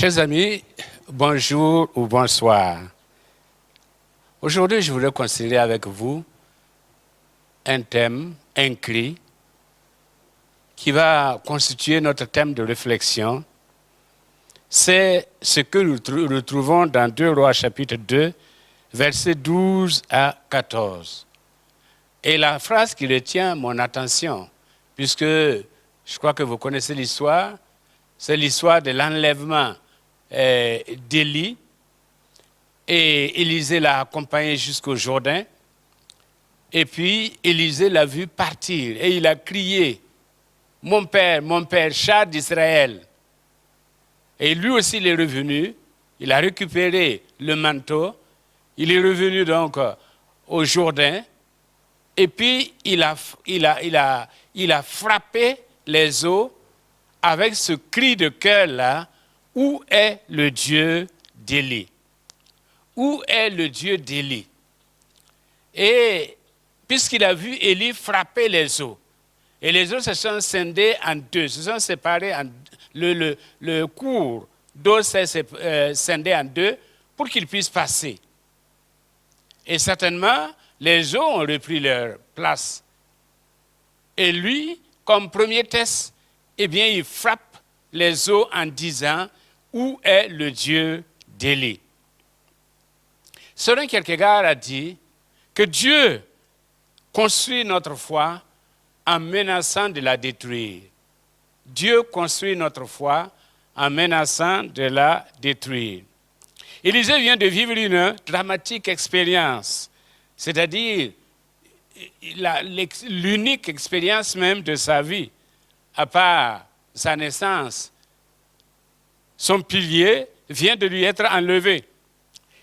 Chers amis, bonjour ou bonsoir. Aujourd'hui, je voudrais considérer avec vous un thème, un cri, qui va constituer notre thème de réflexion. C'est ce que nous retrouvons dans 2 Rois chapitre 2, versets 12 à 14. Et la phrase qui retient mon attention, puisque je crois que vous connaissez l'histoire, c'est l'histoire de l'enlèvement d'Élie. Et Élisée l'a accompagné jusqu'au Jourdain. Et puis Élisée l'a vu partir et il a crié, mon père, char d'Israël. Et lui aussi il est revenu, il a récupéré le manteau, il est revenu donc au Jourdain. Et puis il a frappé les eaux avec ce cri de cœur-là, où est le Dieu d'Élie? Où est le Dieu d'Élie? Et puisqu'il a vu Élie frapper les eaux, et les eaux se sont scindées en deux, se sont séparées en le cours d'eau s'est scindé en deux pour qu'il puisse passer. Et certainement, les eaux ont repris leur place. Et lui, comme premier test, eh bien, il frappe les eaux en disant, où est le Dieu d'Élie? Søren Kierkegaard a dit que Dieu construit notre foi en menaçant de la détruire. Dieu construit notre foi en menaçant de la détruire. Élisée vient de vivre une dramatique expérience, c'est-à-dire l'unique expérience même de sa vie, à part sa naissance. Son pilier vient de lui être enlevé.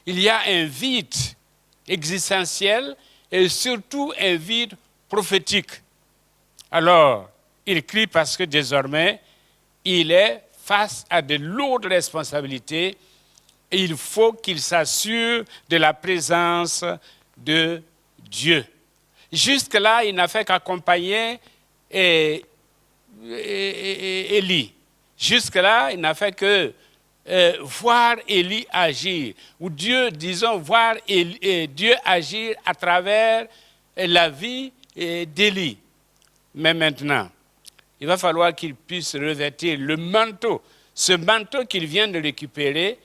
Il y a un vide existentiel et surtout un vide prophétique. Alors, il crie parce que désormais, il est face à de lourdes responsabilités et il faut qu'il s'assure de la présence de Dieu. Jusque-là, il n'a fait qu'accompagner Élie. Jusque-là, il n'a fait que voir Élie agir, ou Dieu, disons, voir Dieu agir à travers la vie d'Élie. Mais maintenant, il va falloir qu'il puisse revêtir le manteau, ce manteau qu'il vient de récupérer,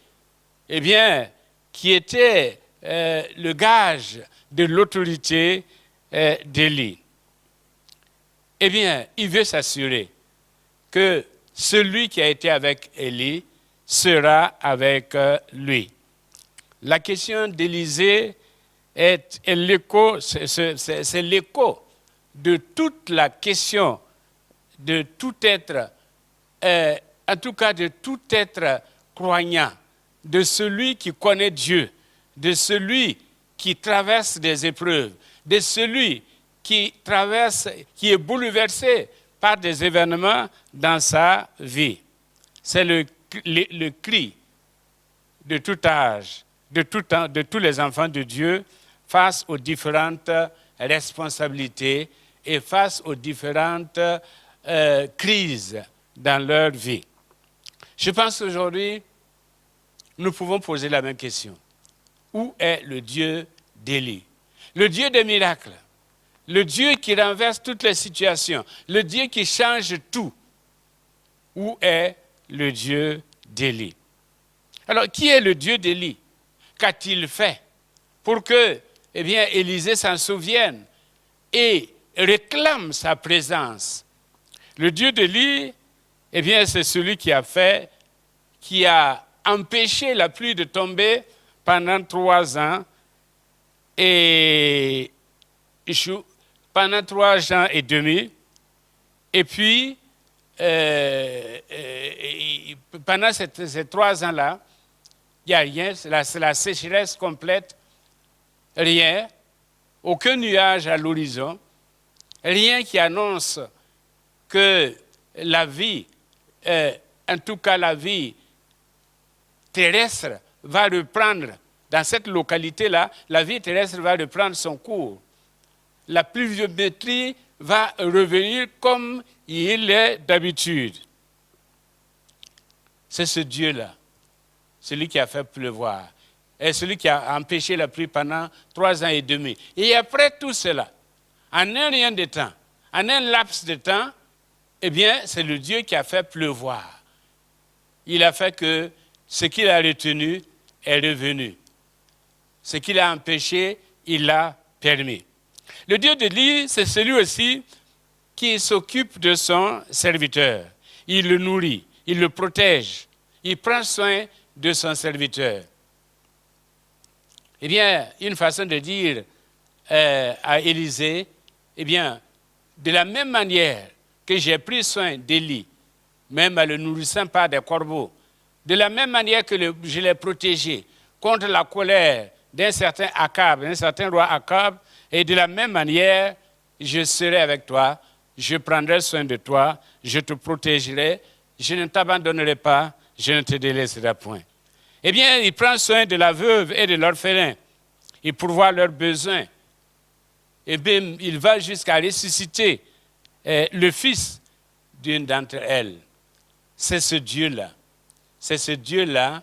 eh bien, qui était le gage de l'autorité d'Élie. Eh bien, il veut s'assurer que celui qui a été avec Élie sera avec lui. La question d'Élisée est l'écho, c'est l'écho de toute la question de tout être, en tout cas de tout être croyant, de celui qui connaît Dieu, de celui qui traverse des épreuves, de celui qui est bouleversé par des événements dans sa vie. C'est le cri de tout âge, de tous les enfants de Dieu face aux différentes responsabilités et face aux différentes crises dans leur vie. Je pense qu'aujourd'hui, nous pouvons poser la même question. Où est le Dieu d'Élie? Le Dieu des miracles, le Dieu qui renverse toutes les situations, le Dieu qui change tout. Où est le Dieu d'Élie? Alors, qui est le Dieu d'Élie? Qu'a-t-il fait pour que, eh bien, Élisée s'en souvienne et réclame sa présence? Le Dieu d'Élie, eh bien, c'est celui qui a empêché la pluie de tomber pendant 3 ans et pendant 3 ans et demi. Et puis, pendant ces 3 ans-là, il n'y a rien, c'est la sécheresse complète, rien, aucun nuage à l'horizon, rien qui annonce que la vie, en tout cas la vie terrestre, va reprendre, dans cette localité-là, la vie terrestre va reprendre son cours. La pluviométrie va revenir comme il est d'habitude. C'est ce Dieu-là celui qui a fait pleuvoir, et celui qui a empêché la pluie pendant 3 ans et demi. Et après tout cela, en un rien de temps, en un laps de temps, eh bien, c'est le Dieu qui a fait pleuvoir. Il a fait que ce qu'il a retenu est revenu. Ce qu'il a empêché, il l'a permis. Le Dieu d'Élie, c'est celui aussi qui s'occupe de son serviteur. Il le nourrit, il le protège, il prend soin de son serviteur. Eh bien, une façon de dire à Élisée, eh bien, de la même manière que j'ai pris soin d'Élie, même en le nourrissant par des corbeaux, de la même manière que je l'ai protégé contre la colère d'un certain Akab, d'un certain roi Akab, et de la même manière, je serai avec toi, je prendrai soin de toi, je te protégerai, je ne t'abandonnerai pas, je ne te délaisserai point. Eh bien, il prend soin de la veuve et de l'orphelin, il pourvoit leurs besoins. Et bien, il va jusqu'à ressusciter le fils d'une d'entre elles. C'est ce Dieu-là. C'est ce Dieu-là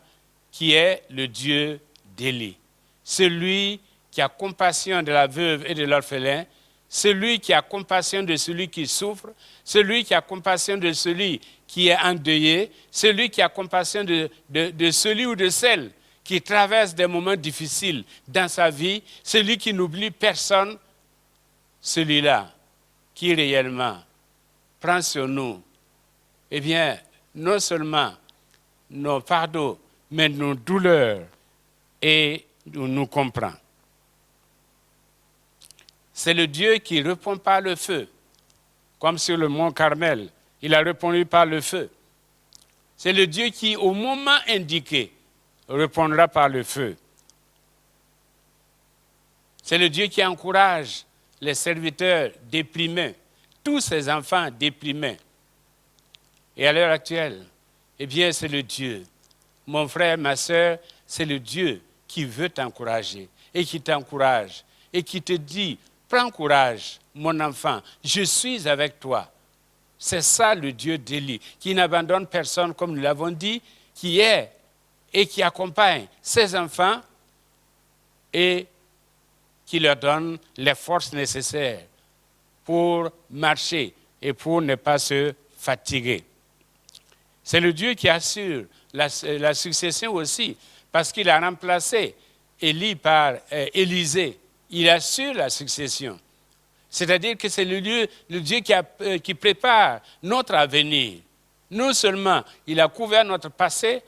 qui est le Dieu d'Élie. Celui qui a compassion de la veuve et de l'orphelin, celui qui a compassion de celui qui souffre, celui qui a compassion de celui qui est endeuillé, celui qui a compassion de celui ou de celle qui traverse des moments difficiles dans sa vie, celui qui n'oublie personne, celui-là qui réellement prend sur nous, eh bien, non seulement nos fardeaux, mais nos douleurs, et nous comprend. C'est le Dieu qui répond par le feu, comme sur le mont Carmel, il a répondu par le feu. C'est le Dieu qui, au moment indiqué, répondra par le feu. C'est le Dieu qui encourage les serviteurs déprimés, tous ces enfants déprimés. Et à l'heure actuelle, eh bien, c'est le Dieu. Mon frère, ma sœur, c'est le Dieu qui veut t'encourager et qui t'encourage et qui te dit, prends courage, mon enfant, je suis avec toi. C'est ça le Dieu d'Élie, qui n'abandonne personne, comme nous l'avons dit, qui est et qui accompagne ses enfants et qui leur donne les forces nécessaires pour marcher et pour ne pas se fatiguer. C'est le Dieu qui assure la succession aussi, parce qu'il a remplacé Élie par Élisée. Il assure la succession. C'est-à-dire que c'est le Dieu qui prépare notre avenir. Non seulement il a couvert notre passé,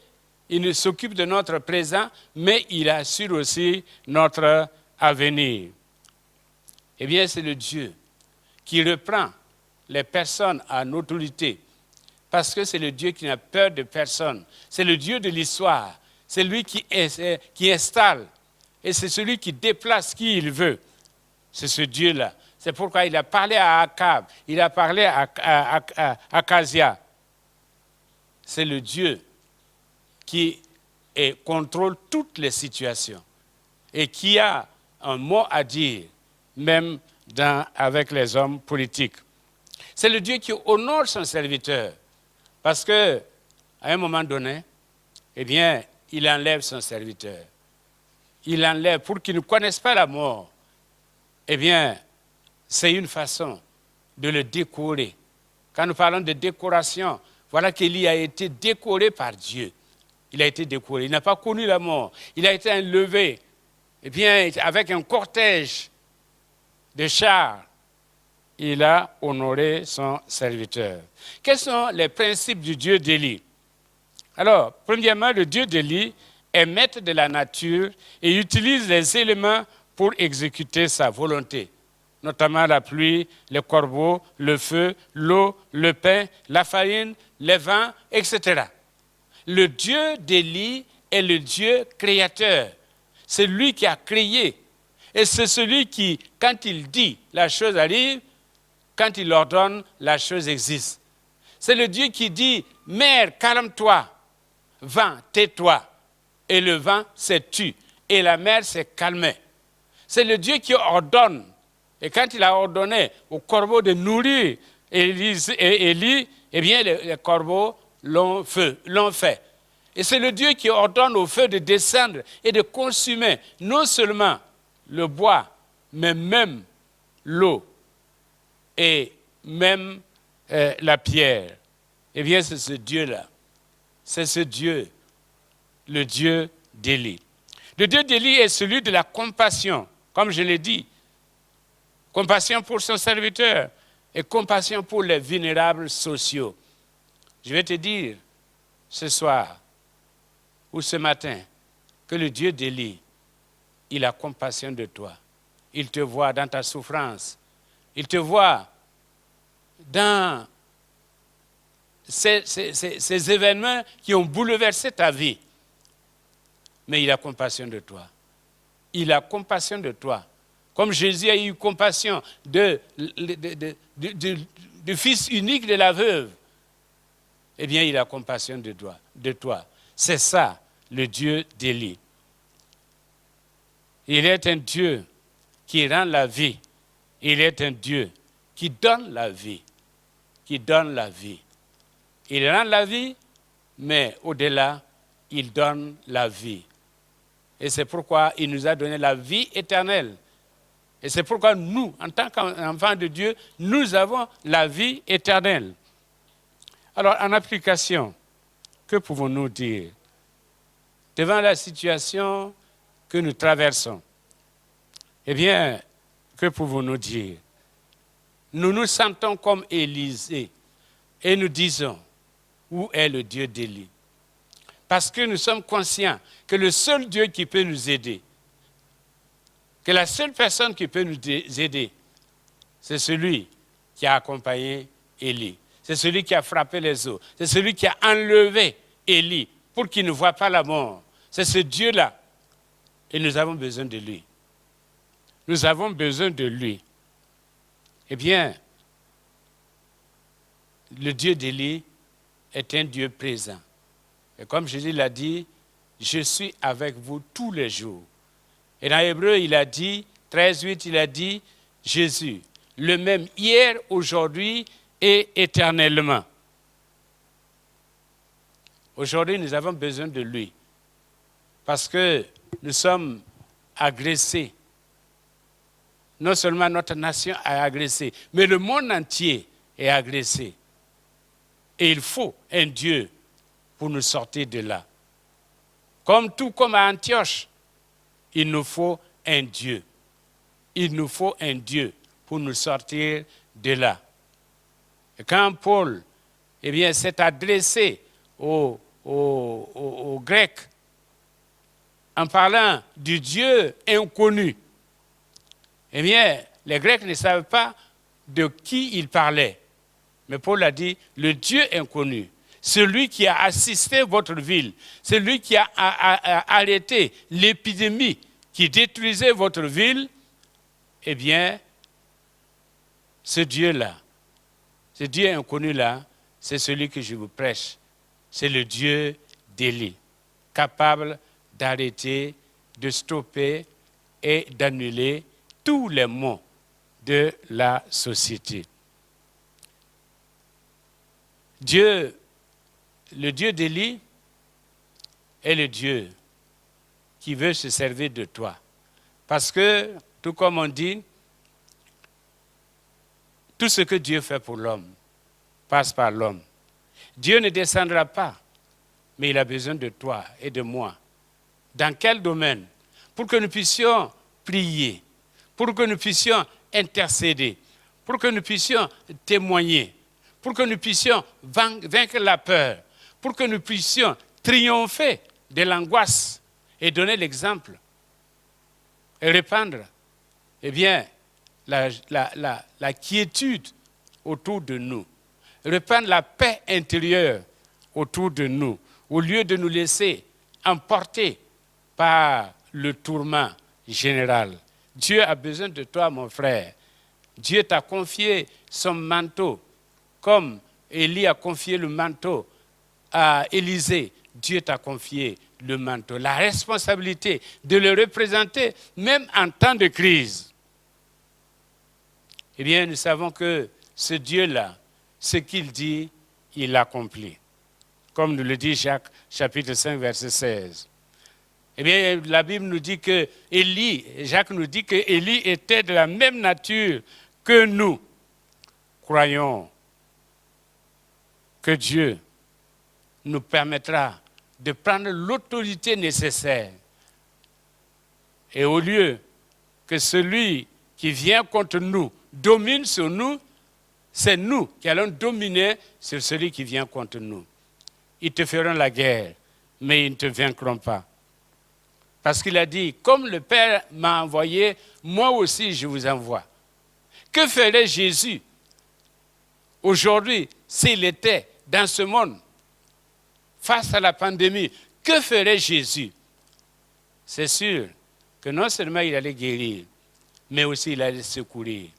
il s'occupe de notre présent, mais il assure aussi notre avenir. Eh bien, c'est le Dieu qui reprend les personnes en autorité, parce que c'est le Dieu qui n'a peur de personne. C'est le Dieu de l'histoire. C'est lui qui installe, et c'est celui qui déplace qui il veut. C'est ce Dieu-là. C'est pourquoi il a parlé à Akab, il a parlé à Akazia. C'est le Dieu qui contrôle toutes les situations et qui a un mot à dire, même avec les hommes politiques. C'est le Dieu qui honore son serviteur, parce qu'à un moment donné, eh bien, il enlève son serviteur. Il enlève pour qu'il ne connaisse pas la mort. Eh bien, c'est une façon de le décorer. Quand nous parlons de décoration, voilà qu'Élie a été décoré par Dieu. Il a été décoré. Il n'a pas connu la mort. Il a été enlevé. Eh bien, avec un cortège de chars, il a honoré son serviteur. Quels sont les principes du Dieu d'Élie? Alors, premièrement, le Dieu d'Élie est maître de la nature et utilise les éléments pour exécuter sa volonté, notamment la pluie, les corbeaux, le feu, l'eau, le pain, la farine, les vents, etc. Le Dieu d'Élie est le Dieu créateur. C'est lui qui a créé. Et c'est celui qui, quand il dit, la chose arrive, quand il ordonne, la chose existe. C'est le Dieu qui dit, mer, calme-toi, vent, tais-toi. Et le vent s'est tu, et la mer s'est calmée. C'est le Dieu qui ordonne. Et quand il a ordonné aux corbeaux de nourrir Élie, eh bien les corbeaux l'ont fait. Et c'est le Dieu qui ordonne au feu de descendre et de consumer non seulement le bois, mais même l'eau et même la pierre. Eh bien, c'est ce Dieu-là. C'est ce Dieu, le Dieu d'Élie. Le Dieu d'Élie est celui de la compassion, comme je l'ai dit. Compassion pour son serviteur et compassion pour les vulnérables sociaux. Je vais te dire ce soir ou ce matin que le Dieu d'Élie, il a compassion de toi. Il te voit dans ta souffrance. Il te voit dans ces événements qui ont bouleversé ta vie. Mais il a compassion de toi. Il a compassion de toi. Comme Jésus a eu compassion du fils unique de la veuve, eh bien, il a compassion de toi. C'est ça, le Dieu d'Élie. Il est un Dieu qui rend la vie. Il est un Dieu qui donne la vie. Qui donne la vie. Il rend la vie, mais au-delà, il donne la vie. Et c'est pourquoi il nous a donné la vie éternelle. Et c'est pourquoi nous, en tant qu'enfants de Dieu, nous avons la vie éternelle. Alors, en application, que pouvons-nous dire devant la situation que nous traversons? Eh bien, que pouvons-nous dire? Nous nous sentons comme Élisée et nous disons, où est le Dieu d'Élie? Parce que nous sommes conscients que le seul Dieu qui peut nous aider, que la seule personne qui peut nous aider, c'est celui qui a accompagné Élie. C'est celui qui a frappé les eaux. C'est celui qui a enlevé Élie pour qu'il ne voie pas la mort. C'est ce Dieu-là. Et nous avons besoin de lui. Nous avons besoin de lui. Eh bien, le Dieu d'Élie est un Dieu présent. Et comme Jésus l'a dit, je suis avec vous tous les jours. Et dans Hébreu, il a dit, 13:8, il a dit, Jésus, le même hier, aujourd'hui et éternellement. Aujourd'hui, nous avons besoin de lui. Parce que nous sommes agressés. Non seulement notre nation est agressée, mais le monde entier est agressé. Et il faut un Dieu pour nous sortir de là. Comme à Antioche, il nous faut un Dieu. Il nous faut un Dieu pour nous sortir de là. Et quand Paul s'est adressé aux Grecs en parlant du Dieu inconnu, eh bien, les Grecs ne savaient pas de qui il parlait. Mais Paul a dit, le Dieu inconnu, celui qui a assisté votre ville, celui qui a arrêté l'épidémie qui détruisait votre ville, eh bien, ce Dieu-là, ce Dieu inconnu-là, c'est celui que je vous prêche. C'est le Dieu d'Élie, capable d'arrêter, de stopper et d'annuler tous les maux de la société. Le Dieu d'Élie est le Dieu qui veut se servir de toi. Parce que, tout comme on dit, tout ce que Dieu fait pour l'homme passe par l'homme. Dieu ne descendra pas, mais il a besoin de toi et de moi. Dans quel domaine? Pour que nous puissions prier, pour que nous puissions intercéder, pour que nous puissions témoigner, pour que nous puissions vaincre la peur, pour que nous puissions triompher de l'angoisse et donner l'exemple et répandre, la quiétude autour de nous, répandre la paix intérieure autour de nous, au lieu de nous laisser emporter par le tourment général. Dieu a besoin de toi, mon frère. Dieu t'a confié son manteau, comme Élie a confié le manteau à Élisée. Dieu t'a confié le manteau, la responsabilité de le représenter, même en temps de crise. Eh bien, nous savons que ce Dieu-là, ce qu'il dit, il l'accomplit. comme nous le dit Jacques, chapitre 5, verset 16. Eh bien, la Bible nous dit que Jacques nous dit que Élie était de la même nature que nous. Croyons que Dieu nous permettra de prendre l'autorité nécessaire. Et au lieu que celui qui vient contre nous domine sur nous, c'est nous qui allons dominer sur celui qui vient contre nous. Ils te feront la guerre, mais ils ne te vaincront pas. Parce qu'il a dit, comme le Père m'a envoyé, moi aussi je vous envoie. Que ferait Jésus aujourd'hui s'il était dans ce monde face à la pandémie? Que ferait Jésus? C'est sûr que non seulement il allait guérir, mais aussi il allait secourir.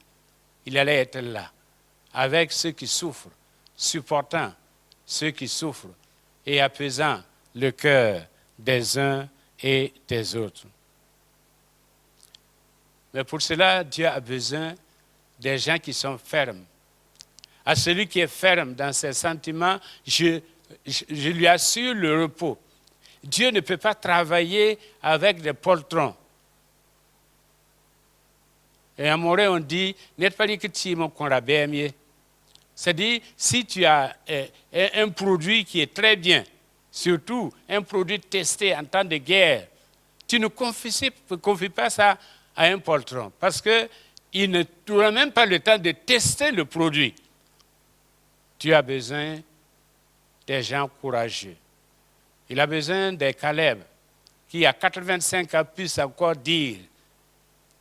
Il allait être là, avec ceux qui souffrent, supportant ceux qui souffrent et apaisant le cœur des uns et des autres. Mais pour cela, Dieu a besoin des gens qui sont fermes. À celui qui est ferme dans ses sentiments, je lui assure le repos. Dieu ne peut pas travailler avec des poltrons. Et en Morée, on dit, c'est-à-dire, si tu as un produit qui est très bien, surtout un produit testé en temps de guerre, tu ne confies pas ça à un poltron, parce qu'il ne t'aura même pas le temps de tester le produit. Tu as besoin des gens courageux. Il a besoin des Caleb, qui à 85 ans puissent encore dire,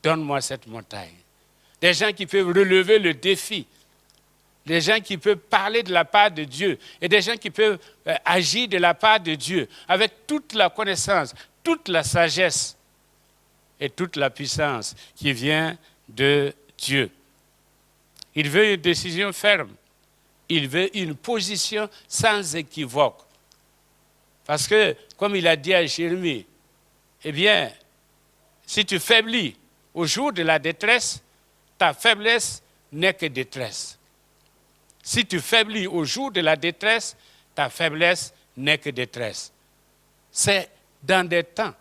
donne-moi cette montagne. Des gens qui peuvent relever le défi. Des gens qui peuvent parler de la part de Dieu. Et des gens qui peuvent agir de la part de Dieu. Avec toute la connaissance, toute la sagesse et toute la puissance qui vient de Dieu. Il veut une décision ferme. Il veut une position sans équivoque. Parce que, comme il a dit à Jérémie, eh bien, si tu faiblis au jour de la détresse, ta faiblesse n'est que détresse. Si tu faiblis au jour de la détresse, ta faiblesse n'est que détresse. C'est dans des temps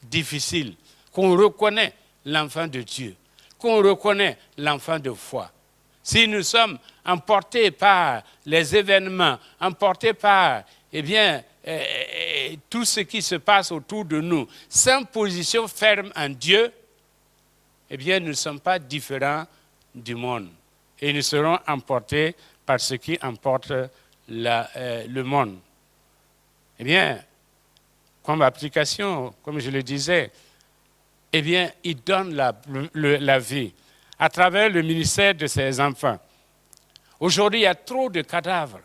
difficiles qu'on reconnaît l'enfant de Dieu, qu'on reconnaît l'enfant de foi. Si nous sommes emportés par les événements, emportés par, tout ce qui se passe autour de nous, sans position ferme en Dieu, nous ne sommes pas différents du monde. Et nous serons emportés par ce qui emporte le monde. Comme application, comme je le disais, il donne la vie à travers le ministère de ses enfants. Aujourd'hui, il y a trop de cadavres.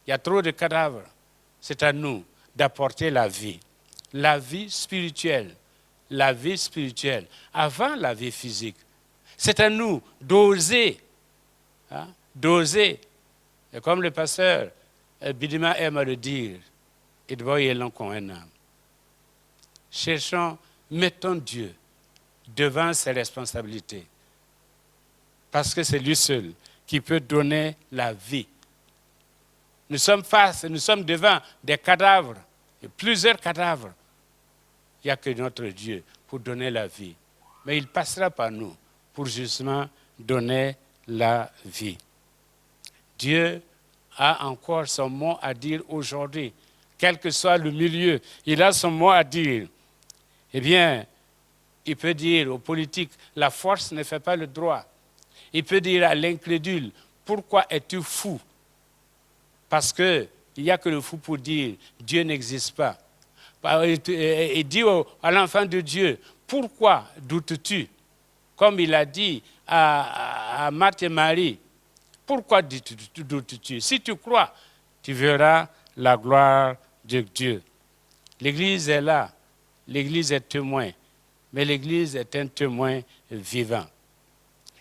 Il y a trop de cadavres. C'est à nous d'apporter la vie spirituelle. La vie spirituelle, avant la vie physique. C'est à nous d'oser. D'oser. Et comme le pasteur Bidima aime à le dire, cherchons, mettons Dieu devant ses responsabilités. Parce que c'est lui seul qui peut donner la vie. Nous sommes devant des cadavres, plusieurs cadavres. Il n'y a que notre Dieu pour donner la vie. Mais il passera par nous pour justement donner la vie. Dieu a encore son mot à dire aujourd'hui. Quel que soit le milieu, il a son mot à dire. Il peut dire aux politiques, la force ne fait pas le droit. Il peut dire à l'incrédule, pourquoi es-tu fou? Parce qu'il n'y a que le fou pour dire, Dieu n'existe pas. Il dit à l'enfant de Dieu, pourquoi doutes-tu? Comme il a dit à Marthe et Marie, pourquoi doutes-tu? Si tu crois, tu verras la gloire de Dieu. L'Église est là, l'Église est témoin, mais l'Église est un témoin vivant.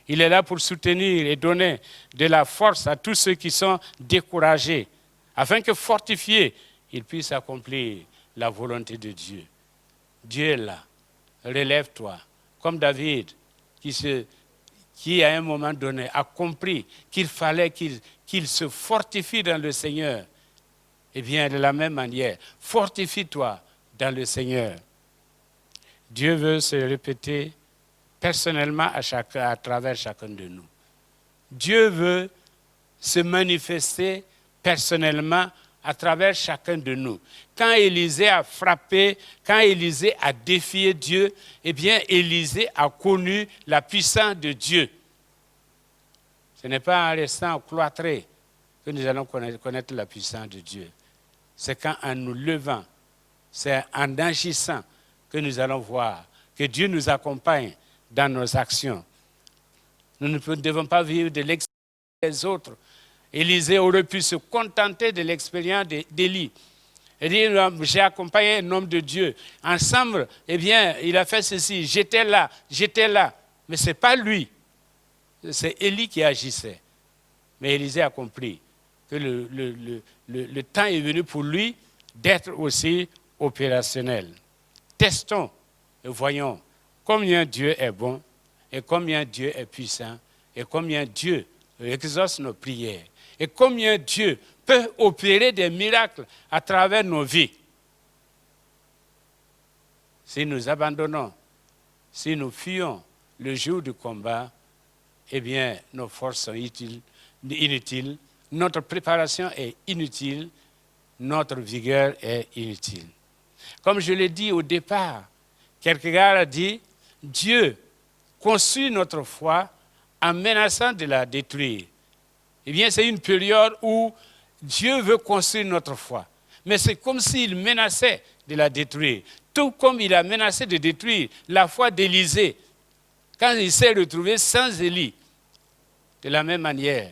Il est là pour soutenir et donner de la force à tous ceux qui sont découragés, afin que fortifiés, ils puissent accomplir la volonté de Dieu. Dieu est là. Relève-toi. Comme David, qui à un moment donné a compris qu'il fallait qu'il se fortifie dans le Seigneur. Eh bien, de la même manière, fortifie-toi dans le Seigneur. Dieu veut se répéter personnellement à travers chacun de nous. Dieu veut se manifester personnellement à travers chacun de nous. Quand Élisée a frappé, quand Élisée a défié Dieu, eh bien, Élisée a connu la puissance de Dieu. Ce n'est pas en restant cloîtré que nous allons connaître la puissance de Dieu. C'est quand en nous levant, c'est en agissant que nous allons voir que Dieu nous accompagne dans nos actions. Nous ne devons pas vivre de l'expérience des autres. Élisée aurait pu se contenter de l'expérience d'Élie. Il dit, j'ai accompagné un homme de Dieu. Ensemble, eh bien, il a fait ceci. J'étais là. Mais ce n'est pas lui. C'est Élie qui agissait. Mais Élisée a compris que le temps est venu pour lui d'être aussi opérationnel. Testons et voyons combien Dieu est bon et combien Dieu est puissant et combien Dieu exauce nos prières et combien Dieu peut opérer des miracles à travers nos vies. Si nous abandonnons, si nous fuyons le jour du combat, eh bien, nos forces sont inutiles, notre préparation est inutile, notre vigueur est inutile. Comme je l'ai dit au départ, Kierkegaard a dit, Dieu construit notre foi en menaçant de la détruire. Eh bien, c'est une période où Dieu veut construire notre foi. Mais c'est comme s'il menaçait de la détruire. Tout comme il a menacé de détruire la foi d'Élisée quand il s'est retrouvé sans Élie. De la même manière,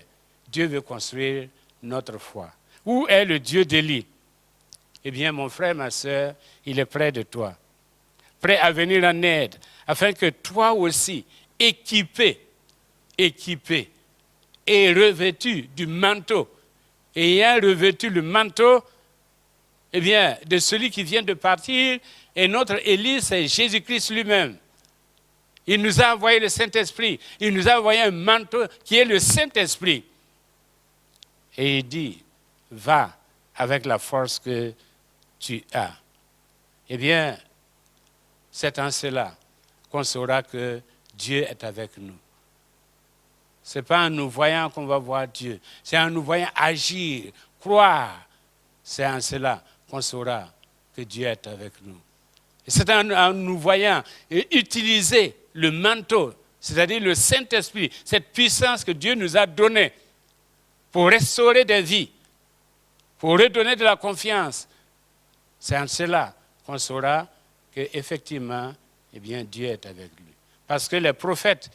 Dieu veut construire notre foi. Où est le Dieu d'Élie? Eh bien, mon frère, ma soeur, il est près de toi. Prêt à venir en aide, afin que toi aussi, équipé et revêtu du manteau, ayant revêtu le manteau, eh bien, de celui qui vient de partir, et notre Élie, c'est Jésus-Christ lui-même. Il nous a envoyé le Saint-Esprit. Il nous a envoyé un manteau qui est le Saint-Esprit. Et il dit, va avec la force que tu as. Eh bien, c'est en cela qu'on saura que Dieu est avec nous. Ce n'est pas en nous voyant qu'on va voir Dieu. C'est en nous voyant agir, croire. C'est en cela qu'on saura que Dieu est avec nous. Et c'est en nous voyant utiliser le manteau, c'est-à-dire le Saint-Esprit, cette puissance que Dieu nous a donnée pour restaurer des vies, pour redonner de la confiance. C'est en cela qu'on saura qu'effectivement, eh bien, Dieu est avec lui. Parce que les prophètes,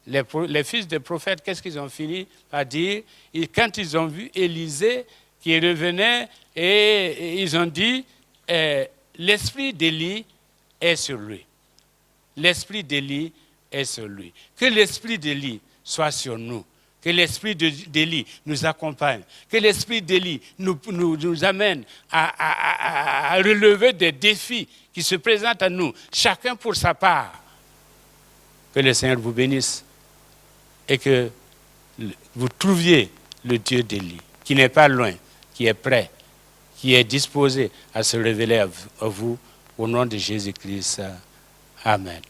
les fils des prophètes, qu'est-ce qu'ils ont fini par dire? Quand ils ont vu Élisée qui revenait, et ils ont dit, l'esprit d'Élie est sur lui. L'esprit d'Élie est sur lui. Que l'esprit d'Élie soit sur nous. Que l'esprit d'Élie nous accompagne. Que l'esprit d'Élie nous amène à relever des défis qui se présentent à nous, chacun pour sa part. Que le Seigneur vous bénisse et que vous trouviez le Dieu d'Élie, qui n'est pas loin, qui est prêt, qui est disposé à se révéler à vous au nom de Jésus-Christ. Amen.